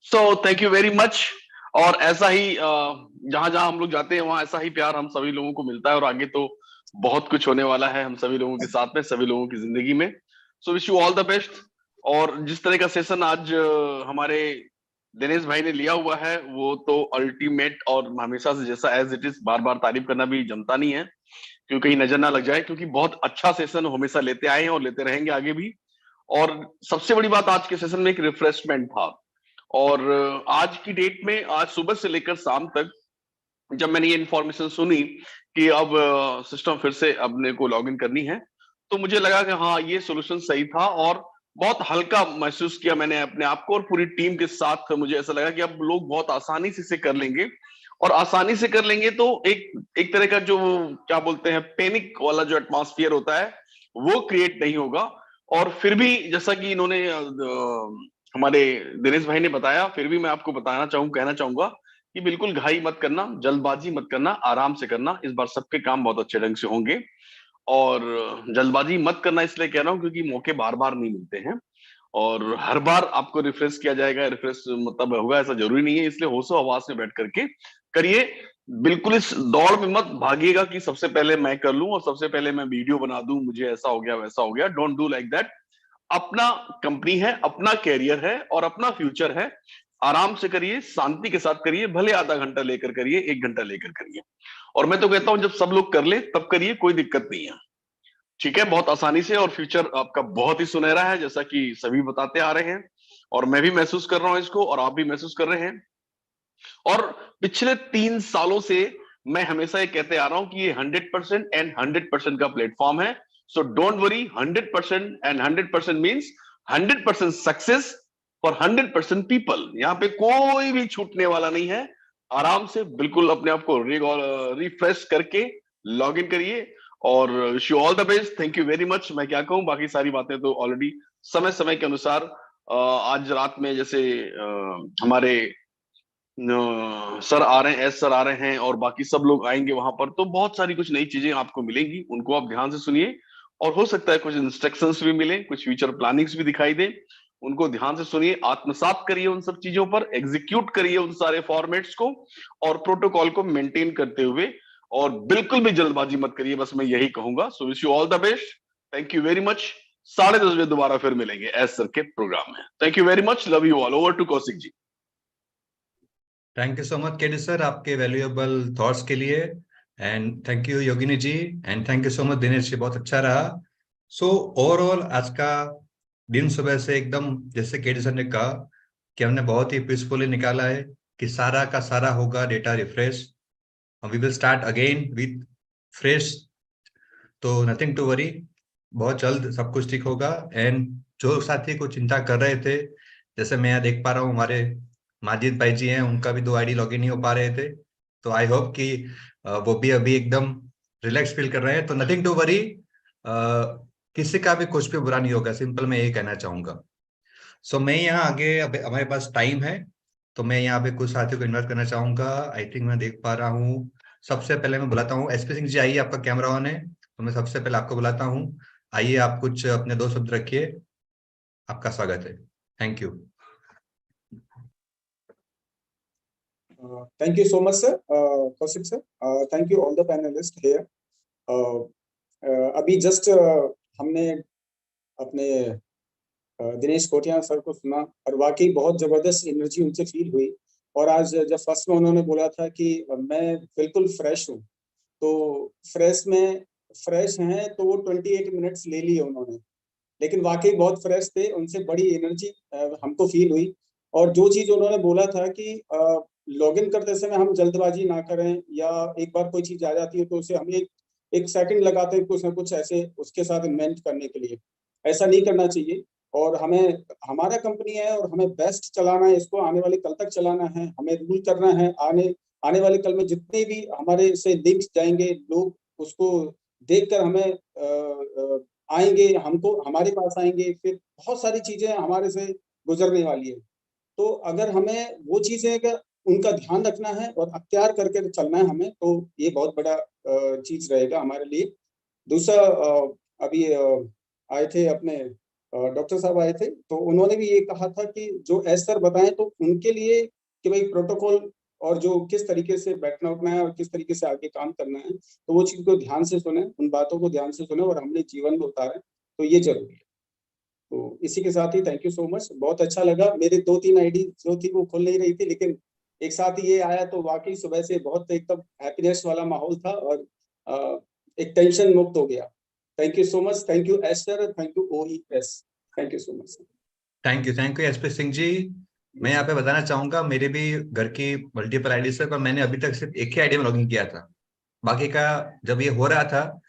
So thank you very much. और ऐसा ही जहां जहां हम लोग जाते हैं वहां ऐसा ही प्यार हम सभी लोगों को मिलता है, और आगे तो बहुत कुछ होने वाला है हम सभी लोगों के साथ में, सभी लोगों की जिंदगी में। सो wish you all the best. और जिस तरह का सेशन आज हमारे दिनेश भाई ने लिया हुआ है वो तो अल्टीमेट, और हमेशा से जैसा एज इट इज, बार बार तारीफ करना भी जमता नहीं है, क्योंकि कहीं नजर ना लग जाए, क्योंकि बहुत अच्छा सेशन हमेशा लेते आए हैं और लेते रहेंगे आगे भी। और सबसे बड़ी बात आज के सेशन में एक रिफ्रेशमेंट था। और आज की डेट में, आज सुबह से लेकर शाम तक जब मैंने ये इन्फॉर्मेशन सुनी कि अब सिस्टम फिर से अपने को लॉगिन करनी है, तो मुझे लगा कि हाँ, ये सोल्यूशन सही था, और बहुत हल्का महसूस किया मैंने अपने आप को और पूरी टीम के साथ। मुझे ऐसा लगा कि अब लोग बहुत आसानी से इसे कर लेंगे, और आसानी से कर लेंगे तो एक तरह का जो क्या बोलते हैं, पैनिक वाला जो एटमॉस्फेयर होता है वो क्रिएट नहीं होगा। और फिर भी जैसा कि इन्होंने हमारे दिनेश भाई ने बताया, फिर भी मैं आपको कहना चाहूंगा कि बिल्कुल घाई मत करना, जल्दबाजी मत करना, आराम से करना। इस बार सबके काम बहुत अच्छे ढंग से होंगे, और जल्दबाजी मत करना इसलिए कह रहा हूं क्योंकि मौके बार बार नहीं मिलते हैं, और हर बार आपको रिफ्रेश किया जाएगा, रिफ्रेश मतलब होगा ऐसा जरूरी नहीं है। इसलिए होशो हवास में बैठ करके करिए, बिल्कुल इस दौड़ में मत भागिएगा कि सबसे पहले मैं कर लूं और सबसे पहले मैं वीडियो बना दूं, मुझे ऐसा हो गया वैसा हो गया। Don't do like that. अपना कंपनी है, अपना कैरियर है और अपना फ्यूचर है। आराम से करिए, शांति के साथ करिए, भले आधा घंटा लेकर करिए, 1 घंटा लेकर करिए। और मैं तो कहता हूं जब सब लोग कर ले तब करिए, कोई दिक्कत नहीं है, ठीक है, बहुत आसानी से। और फ्यूचर आपका बहुत ही सुनहरा है, जैसा कि सभी बताते आ रहे हैं, और मैं भी महसूस कर रहा हूं इसको, और आप भी महसूस कर रहे हैं। और पिछले 3 सालों से मैं हमेशा ये कहते आ रहा हूं कि ये 100% एंड 100% का प्लेटफॉर्म है। So don't worry, 100% and 100% means 100% success for 100% people. यहाँ पे कोई भी छूटने वाला नहीं है। आराम से बिल्कुल अपने आप को रिफ्रेश करके लॉग इन करिए और wish you all the best. Thank you very much. मैं क्या कहूं, बाकी सारी बातें तो ऑलरेडी समय समय के अनुसार आज रात में जैसे हमारे सर आ रहे हैं, एस सर आ रहे हैं और बाकी सब लोग आएंगे वहां पर, तो बहुत सारी कुछ नई चीजें आपको मिलेंगी, उनको आप ध्यान से सुनिए और हो सकता है कुछ इंस्ट्रक्शंस भी मिले, कुछ फ्यूचर प्लानिंग्स भी दिखाई दे, उनको ध्यान से सुनिए, आत्मसात करिए उन सब चीजों पर, एग्जीक्यूट करिए उन सारे फॉर्मेट्स को और प्रोटोकॉल को मेंटेन करते हुए, और बिल्कुल भी जल्दबाजी मत करिए, बस मैं यही कहूंगा। So wish you all the best, thank you very much. 10:30 बजे दोबारा फिर मिलेंगे एस सर के प्रोग्राम में। Thank you very much, love you all. Over to Kaushik ji. Thank you so much KD sir आपके वैल्यूएबल थॉट्स के लिए, and thank you Yogini ji, and thank you so much Dinesh ji, बहुत अच्छा रहा। सो ओवरऑल आज का दिन सुबह से एकदम जैसे केडी सर ने कहा कि हमने बहुत ही पीसफुली निकाला है कि सारा का सारा होगा data refresh, we will start again with fresh, तो नथिंग टू वरी, बहुत जल्द सब कुछ ठीक होगा। एंड जो साथी को चिंता कर रहे थे, जैसे मैं यहाँ देख पा रहा हूँ हमारे माजिद भाई जी हैं, उनका भी 2 आईडी लॉगिन नहीं हो पा रहे थे, तो आई होप कि वो भी अभी एकदम रिलैक्स फील कर रहे हैं, तो नथिंग टू वरी, किसी का भी कुछ भी बुरा नहीं होगा, सिंपल मैं ये कहना चाहूंगा। सो मैं यहाँ आगे, अब हमारे पास टाइम है, तो मैं यहाँ पे कुछ साथियों को इन्वाइट करना चाहूंगा। आई थिंक मैं देख पा रहा हूँ, सबसे पहले मैं बुलाता हूँ एसपी सिंह जी, आइए, आपका कैमरा ऑन है, तो मैं सबसे पहले आपको बुलाता हूँ, आइए आप कुछ अपने 2 शब्द रखिए, आपका स्वागत है। Thank you. Thank you so much, sir. Kaushik sir. Thank you all the panelists here. अभी जस्ट हमने अपने दिनेश कोटियान सर को सुना और वाकई बहुत जबरदस्त एनर्जी उनसे फील हुई। और आज जब फर्स्ट में उन्होंने बोला था कि मैं बिल्कुल फ्रेश हूँ, तो फ्रेश हैं तो वो 28 मिनट्स ले लिए उन्होंने, लेकिन वाकई बहुत फ्रेश थे, उनसे बड़ी एनर्जी हमको फील हुई। और जो चीज उन्होंने बोला था कि लॉगिन करते समय हम जल्दबाजी ना करें, या एक बार कोई चीज आ जाती है तो उसे हम एक सेकंड लगाते हैं कुछ ना कुछ ऐसे उसके साथ इन्वेंट करने के लिए, ऐसा नहीं करना चाहिए। और हमें, हमारा कंपनी है और हमें बेस्ट चलाना है, इसको आने वाले कल तक चलाना है, हमें रूल करना है। आने वाले कल में जितने भी हमारे से लिंक्स जाएंगे, लोग उसको देखकर हमें आएंगे, हमको हमारे पास आएंगे, फिर बहुत सारी चीजें हमारे से गुजरने वाली है। तो अगर हमें वो चीजें का उनका ध्यान रखना है और अख्तियार करके चलना है हमें, तो ये बहुत बड़ा चीज रहेगा हमारे लिए। दूसरा, अभी आए थे अपने डॉक्टर साहब आए थे, तो उन्होंने भी ये कहा था कि जो एस सर बताएं तो उनके लिए कि भाई प्रोटोकॉल और जो किस तरीके से बैठना उठना है और किस तरीके से आगे काम करना है, तो वो चीज को ध्यान से सुने, उन बातों को ध्यान से सुने और हमने जीवन में उतारें, तो ये जरूरी है। तो इसी के साथ ही थैंक यू सो मच, बहुत अच्छा लगा। मेरे 2-3 आईडी जो थी वो खुल नहीं रही थी, लेकिन एक साथ ये आया तो वाकई सुबह से बहुत एकदम हैप्पीनेस वाला माहौल था और एक टेंशन मुक्त हो गया। Thank you so much, thank you S sir, thank you OES, thank you so much. Thank you SP Singh ji. मैं यहाँ पे बताना चाहूंगा, मेरे भी घर की मल्टीपल आईडी से, पर मैंने अभी तक सिर्फ एक ही आईडी में लॉगिन किया था, बाकी का जब ये हो रहा था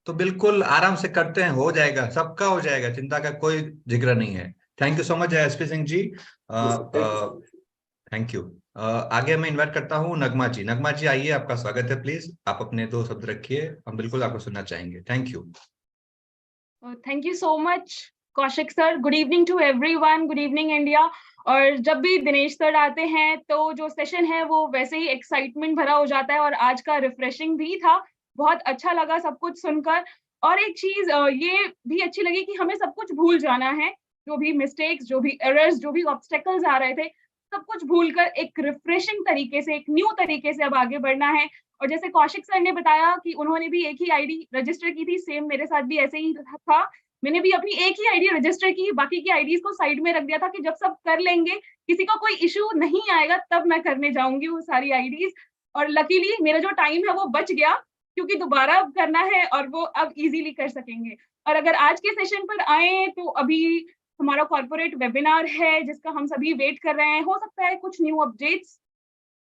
तो बिल्कुल आराम से करते हैं, हो जाएगा, सबका हो जाएगा, चिंता का कोई जिक्र नहीं है। Thank you so much SP Singh ji, thank you. आगे मैं इन्वाइट करता हूँ नगमा जी। नगमा जी आइए, आपका स्वागत है, प्लीज आप अपने 2 शब्द रखिए, हम बिल्कुल आपको सुनना चाहेंगे। Thank you. Thank you so much Kaushik sir. Good evening to everyone, good evening India. और जब भी दिनेश सर आते हैं तो जो सेशन है वो वैसे ही एक्साइटमेंट भरा हो जाता है, और आज का रिफ्रेशिंग भी था, बहुत अच्छा लगा सब कुछ सुनकर। और एक चीज ये भी अच्छी लगी कि हमें सब कुछ भूल जाना है, जो भी मिस्टेक्स, जो भी एरर्स, जो भी ऑब्स्टेकल्स आ रहे थे, सब कुछ भूलकर एक रिफ्रेशिंग तरीके से, एक न्यू तरीके से अब आगे बढ़ना है। और जैसे कौशिक सर ने बताया कि उन्होंने भी एक ही आईडी रजिस्टर की थी, सेम मेरे साथ भी ऐसे ही था, मैंने भी अपनी एक ही आईडी रजिस्टर की, बाकी की आईडीज को साइड में रख दिया था कि जब सब कर लेंगे, किसी का कोई इश्यू नहीं आएगा, तब मैं करने जाऊंगी वो सारी आईडीज। और लकीली मेरा जो टाइम है वो बच गया, क्योंकि दोबारा अब करना है और वो अब इजीली कर सकेंगे। और अगर आज के सेशन पर आए तो अभी हमारा कॉर्पोरेट वेबिनार है जिसका हम सभी वेट कर रहे हैं, हो सकता है कुछ न्यू अपडेट्स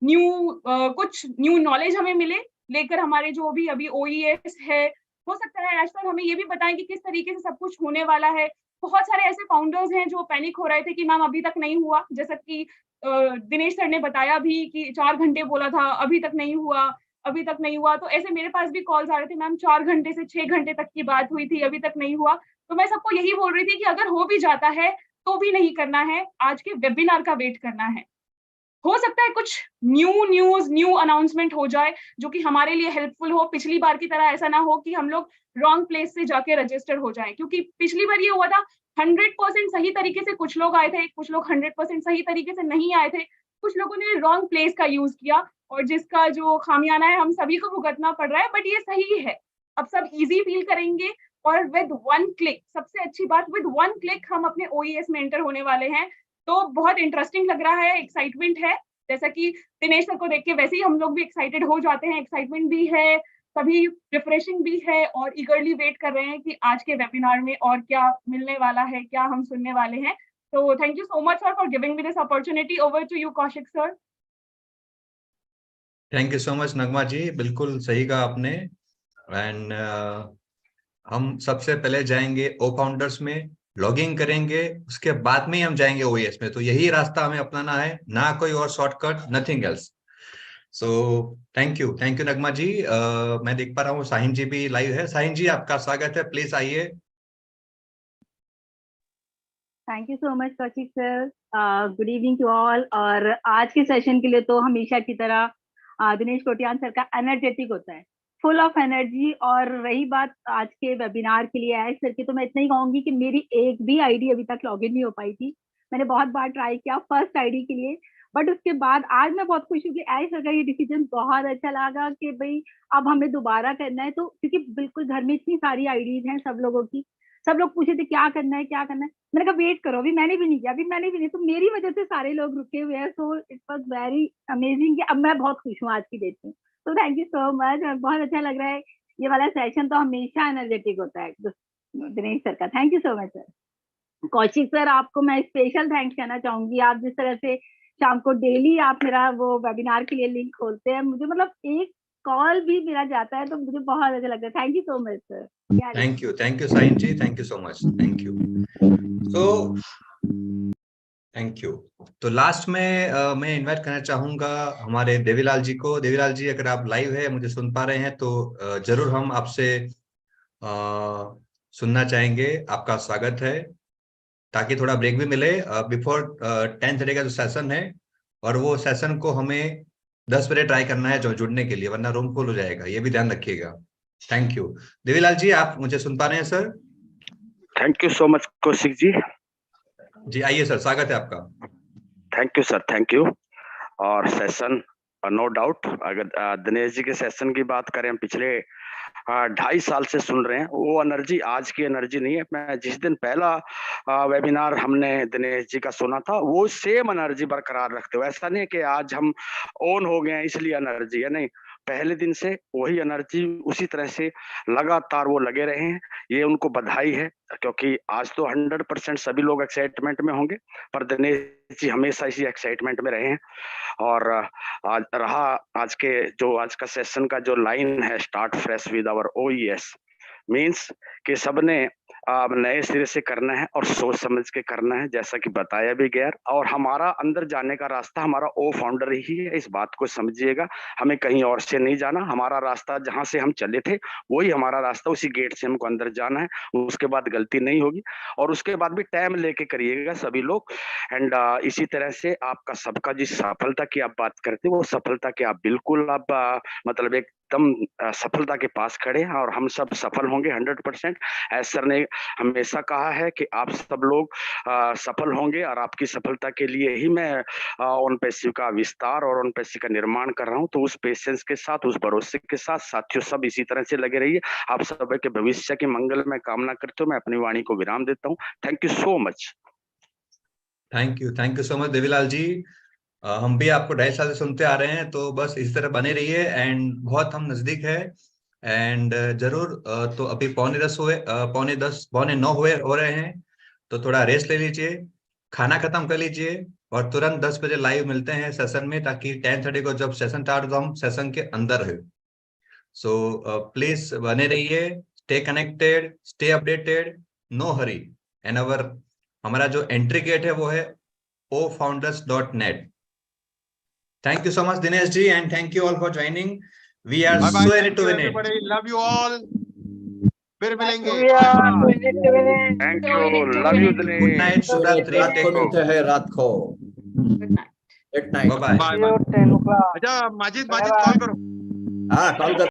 कुछ न्यू नॉलेज हमें मिले, लेकर हमारे जो भी अभी OES है, हो सकता है आज तक हमें ये भी बताएं कि किस तरीके से सब कुछ होने वाला है। बहुत सारे ऐसे फाउंडर्स हैं जो पैनिक हो रहे थे कि मैम अभी तक नहीं हुआ, जैसा कि दिनेश सर ने बताया भी कि 4 घंटे बोला था, अभी तक नहीं हुआ, अभी तक नहीं हुआ। तो ऐसे मेरे पास भी कॉल्स आ रहे थे, मैम 4 घंटे से 6 घंटे तक की बात हुई थी, अभी तक नहीं हुआ। तो मैं सबको यही बोल रही थी कि अगर हो भी जाता है तो भी नहीं करना है, आज के वेबिनार का वेट करना है। हो सकता है कुछ न्यू न्यूज़, न्यू अनाउंसमेंट हो जाए जो कि हमारे लिए हेल्पफुल हो। पिछली बार की तरह ऐसा ना हो कि हम लोग रॉन्ग प्लेस से जाके रजिस्टर हो जाएं, क्योंकि पिछली बार ये हुआ था 100% सही तरीके से कुछ लोग आए थे, कुछ लोग 100% सही तरीके से नहीं आए थे, कुछ लोगों ने रॉन्ग प्लेस का यूज किया और जिसका जो खामियाना है हम सभी को भुगतना पड़ रहा है, बट ये सही है। अब सब इजी फील करेंगे और विद 1 क्लिक, सबसे अच्छी बात, विद 1 क्लिक हम अपने OES में एंटर होने वाले हैं। तो बहुत इंटरेस्टिंग लग रहा है, एक्साइटमेंट है। जैसा कि दिनेश सर को देख के वैसे ही हम लोग भी एक्साइटेड हो जाते हैं, एक्साइटमेंट भी है, सभी रिफ्रेशिंग भी है और ईगरली वेट कर रहे हैं कि आज के वेबिनार में और क्या मिलने वाला है, क्या हम सुनने वाले हैं। तो thank you so much sir for giving me this opportunity. Over to you Kaushik sir. Thank you so much Nagma ji, बिल्कुल सही कहा आपने। एंड हम सबसे पहले जाएंगे ओ फाउंडर्स में, लॉगिंग करेंगे, उसके बाद में ही हम जाएंगे OES में। तो यही रास्ता हमें अपनाना है, ना कोई और shortcut, nothing else. So thank you Nagma ji. मैं देख पा रहा हूँ साहिन जी भी लाइव है। साहिन जी आपका स्वागत है, प्लीज आइए। Thank you so much Kaushik sir, good evening to all. और आज के सेशन के लिए तो हमेशा की तरह दिनेश कोटियान सर का एनर्जेटिक होता है, फुल ऑफ एनर्जी। और रही बात आज के वेबिनार के लिए आए सर की, तो मैं इतना ही कहूंगी कि मेरी एक भी आईडी अभी तक लॉगिन नहीं हो पाई थी। मैंने बहुत बार ट्राई किया फर्स्ट आईडी के लिए, बट उसके बाद आज मैं बहुत खुश हूँ कि आए सर का ये डिसीजन बहुत अच्छा लगा कि भाई अब हमें दोबारा करना है। तो क्योंकि बिल्कुल घर में इतनी सारी आईडीज हैं सब लोगों की, सब लोग पूछे थे क्या करना है क्या करना है। मैंने कहा वेट करो, अभी मैंने भी नहीं किया, अभी मैंने भी नहीं। तो मेरी वजह से सारे लोग रुके हुए हैं। So it was very amazing कि अब मैं बहुत खुश हूँ आज की डेट में। तो थैंक यू सो मच, बहुत अच्छा लग रहा है। ये वाला सेशन तो हमेशा एनर्जेटिक होता है दिनेश सर का। Thank you so much sir. Kaushik sir आपको मैं स्पेशल थैंक्स कहना चाहूंगी। आप जिस तरह से शाम को डेली आप मेरा वो वेबिनार के लिए लिंक खोलते हैं, मुझे मतलब एक कॉल भी मेरा जाता है तो मुझे बहुत अच्छा लगता है। Thank you so much sir. Thank you Sahin ji, thank you so much, thank you. So thank you. तो लास्ट में मैं इनवाइट करना चाहूंगा हमारे देवीलाल जी को। देवीलाल जी अगर आप लाइव है, मुझे सुन पा रहे हैं तो जरूर हम आपसे सुनना चाहेंगे। आपका स्वागत है, ताकि थोड़ा ब्रेक भी मिले बिफोर 10:30 का जो सेशन है, और वो सेशन को हमें 10 बजे ट्राई करना है जो जुड़ने के लिए, वरना रूम फुल हो जाएगा, ये भी ध्यान रखिएगा। Thank you. देवीलाल जी आप मुझे सुन पा रहे हैं sir? Thank you so much Kaushik ji. जी आइए सर, स्वागत है आपका। Thank you sir, thank you. और सेशन नो डाउट, अगर दिनेश जी के सेशन की बात करें, हम पिछले 2.5 साल से सुन रहे हैं। वो एनर्जी आज की एनर्जी नहीं है। मैं जिस दिन पहला वेबिनार हमने दिनेश जी का सुना था, वो सेम एनर्जी बरकरार रखते हो। ऐसा नहीं है कि आज हम ऑन हो गए हैं इसलिए एनर्जी है, नहीं, पहले दिन से वही एनर्जी उसी तरह से लगातार वो लगे रहे हैं। ये उनको बधाई है, क्योंकि आज तो 100% सभी लोग एक्साइटमेंट में होंगे, पर दिनेश जी हमेशा इसी एक्साइटमेंट में रहे हैं। और आज का सेशन का जो लाइन है, start fresh with our OES, means कि सबने नए सिरे से करना है और सोच समझ के करना है, जैसा कि बताया भी गया। और हमारा अंदर जाने का रास्ता हमारा ओ फाउंडर ही है, इस बात को समझिएगा। हमें कहीं और से नहीं जाना, हमारा रास्ता जहां से हम चले थे वही हमारा रास्ता, उसी गेट से हमको अंदर जाना है। उसके बाद गलती नहीं होगी, और उसके बाद भी टाइम लेके करिएगा सभी लोग। एंड इसी तरह से आपका सबका जिस सफलता की आप बात करते हैं, वो सफलता के आप बिल्कुल आप मतलब एकदम सफलता के पास खड़े हैं, और हम सब सफल होंगे 100%। ऐसा सर ने हमेशा कहा है कि आप सब लोग सफल होंगे, और आपकी सफलता के लिए ही मैं ओनपैसिव का विस्तार और ओनपैसिव का निर्माण कर रहा हूं। तो उस पेशेंस के साथ, उस भरोसे के साथ साथियों सब इसी तरह से लगे रहिए। आप सब के भविष्य की मंगल में कामना करते हुए मैं अपनी वाणी को विराम देता हूं। Thank you so much. Thank you so much Devilal ji. हम भी आपको 2.5 साल से सुनते आ रहे हैं, तो बस इस तरह बने रहिए। एंड बहुत हम नजदीक है, एंड जरूर तो अभी 9:45 हो रहे हैं, तो थोड़ा रेस्ट ले लीजिए, खाना खत्म कर लीजिए और तुरंत 10 बजे लाइव मिलते हैं सेशन में, ताकि 10:30 को जब सेशन स्टार्ट हो तो हम सेशन के अंदर रहे। सो प्लीज बने रहिए, stay connected, stay updated, no hurry. And हमारा जो एंट्री गेट है वो है ofounders.net। Thank you so much Dinesh ji, and thank you all for joining. We are so ready to win it। Love you all, फिर मिलेंगे। Thank you, love you Dinesh. Good night, शुभरात्रि, रात को मिलते हैं, रात को। Good night. Good night. Bye bye. अच्छा माजिद कॉल करो। हाँ, कॉल कर।